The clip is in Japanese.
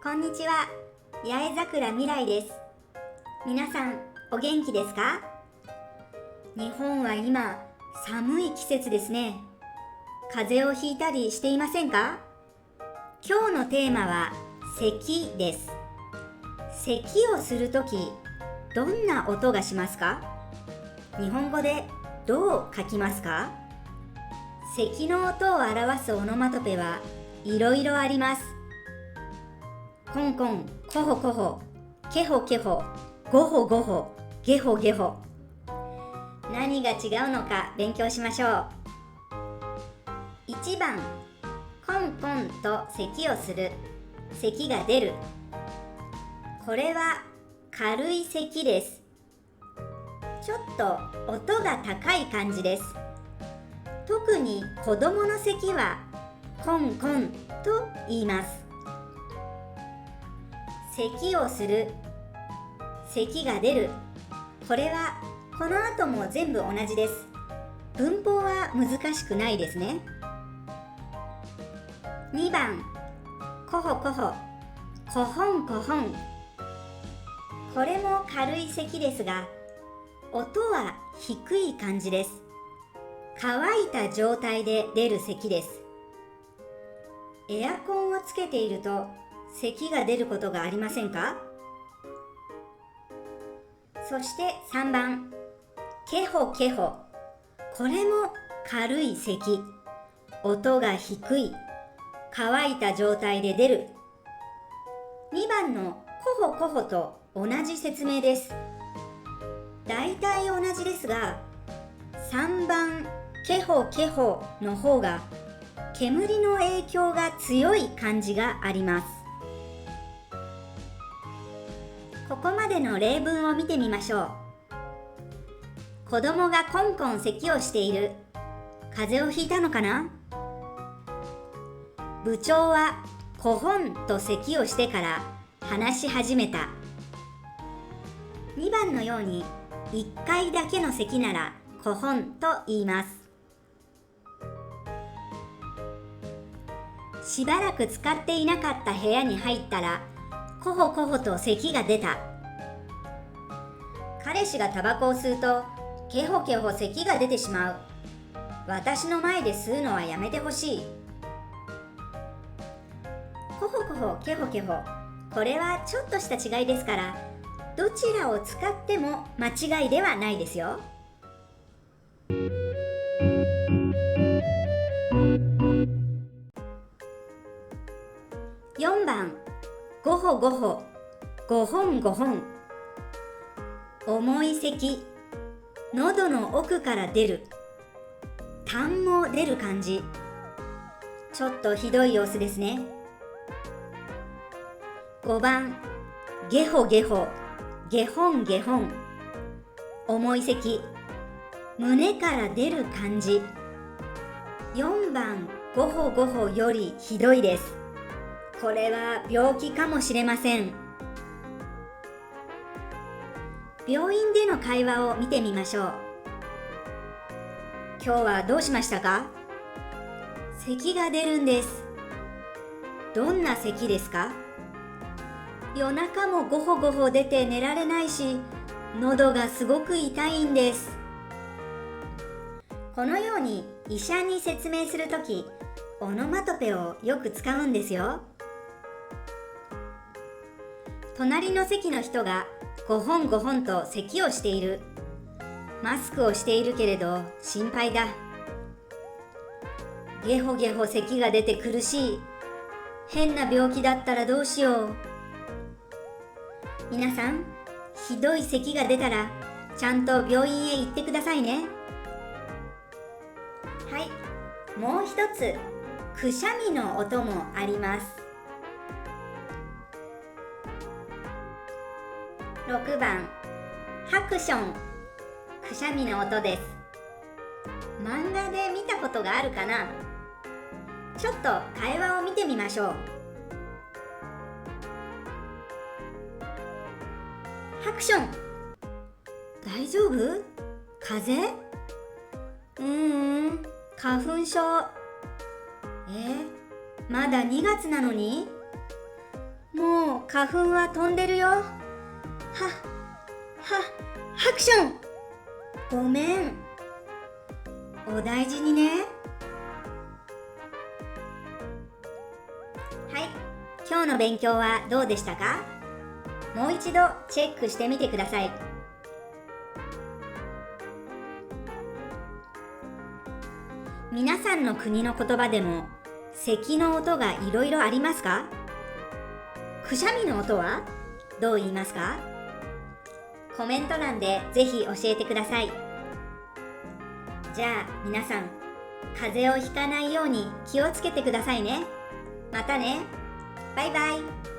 こんにちは、八重桜みらいです。皆さんお元気ですか？日本は今寒い季節ですね。風邪をひいたりしていませんか？今日のテーマは咳です。咳をするとき、どんな音がしますか？日本語でどう書きますか？咳の音を表すオノマトペはいろいろあります。コンコン、コホコホ、ケホケホ、ゴホゴホ、ゲホゲホ。何が違うのか勉強しましょう。1番、コンコンと咳をする、咳が出る。これは軽い咳です。ちょっと音が高い感じです。特に子供の咳はコンコンと言います。咳をする、咳が出る。これはこの後も全部同じです。文法は難しくないですね。2番、コホコホ、コホンコホン。これも軽い咳ですが、音は低い感じです。乾いた状態で出る咳です。エアコンをつけていると咳が出ることがありませんか？そして3番、ケホケホ。これも軽い咳。音が低い。乾いた状態で出る。2番のコホコホと同じ説明です。だいたい同じですが、3番ケホケホの方が煙の影響が強い感じがあります。ここまでの例文を見てみましょう。子供がコンコン咳をしている。風邪をひいたのかな？部長はコホンと咳をしてから話し始めた。2番のように1回だけの咳ならコホンと言います。しばらく使っていなかった部屋に入ったらコホコホと咳が出た。彼氏がタバコを吸うとケホケホ咳が出てしまう。私の前で吸うのはやめてほしい。コホコホケホケホ、これはちょっとした違いですから、どちらを使っても間違いではないですよ。4番、ゴホゴホ、ゴホンゴホン。重い咳、喉の奥から出る。痰も出る感じ。ちょっとひどい様子ですね。5番、ゲホゲホ、ゲホンゲホン。重い咳、胸から出る感じ。4番、ゴホゴホよりひどいです。これは病気かもしれません。病院での会話を見てみましょう。今日はどうしましたか？咳が出るんです。どんな咳ですか？夜中もゴホゴホ出て寝られないし、喉がすごく痛いんです。このように医者に説明するとき、オノマトペをよく使うんですよ。隣の席の人がゴホンゴホンと咳をしている。マスクをしているけれど心配だ。ゲホゲホ咳が出て苦しい。変な病気だったらどうしよう。皆さん、ひどい咳が出たらちゃんと病院へ行ってくださいね。はい、もう一つ、くしゃみの音もあります。6番、ハクション、くしゃみの音です。漫画で見たことがあるかな？ちょっと会話を見てみましょう。ハクション、大丈夫？風邪？花粉症。まだ2月なのに？もう花粉は飛んでるよ。は、ハクション。ごめん。お大事にね。はい、今日の勉強はどうでしたか？もう一度チェックしてみてください。皆さんの国の言葉でも咳の音がいろいろありますか？くしゃみの音はどう言いますか？コメント欄でぜひ教えてください。じゃあ皆さん、風邪をひかないように気をつけてくださいね。またね。バイバイ。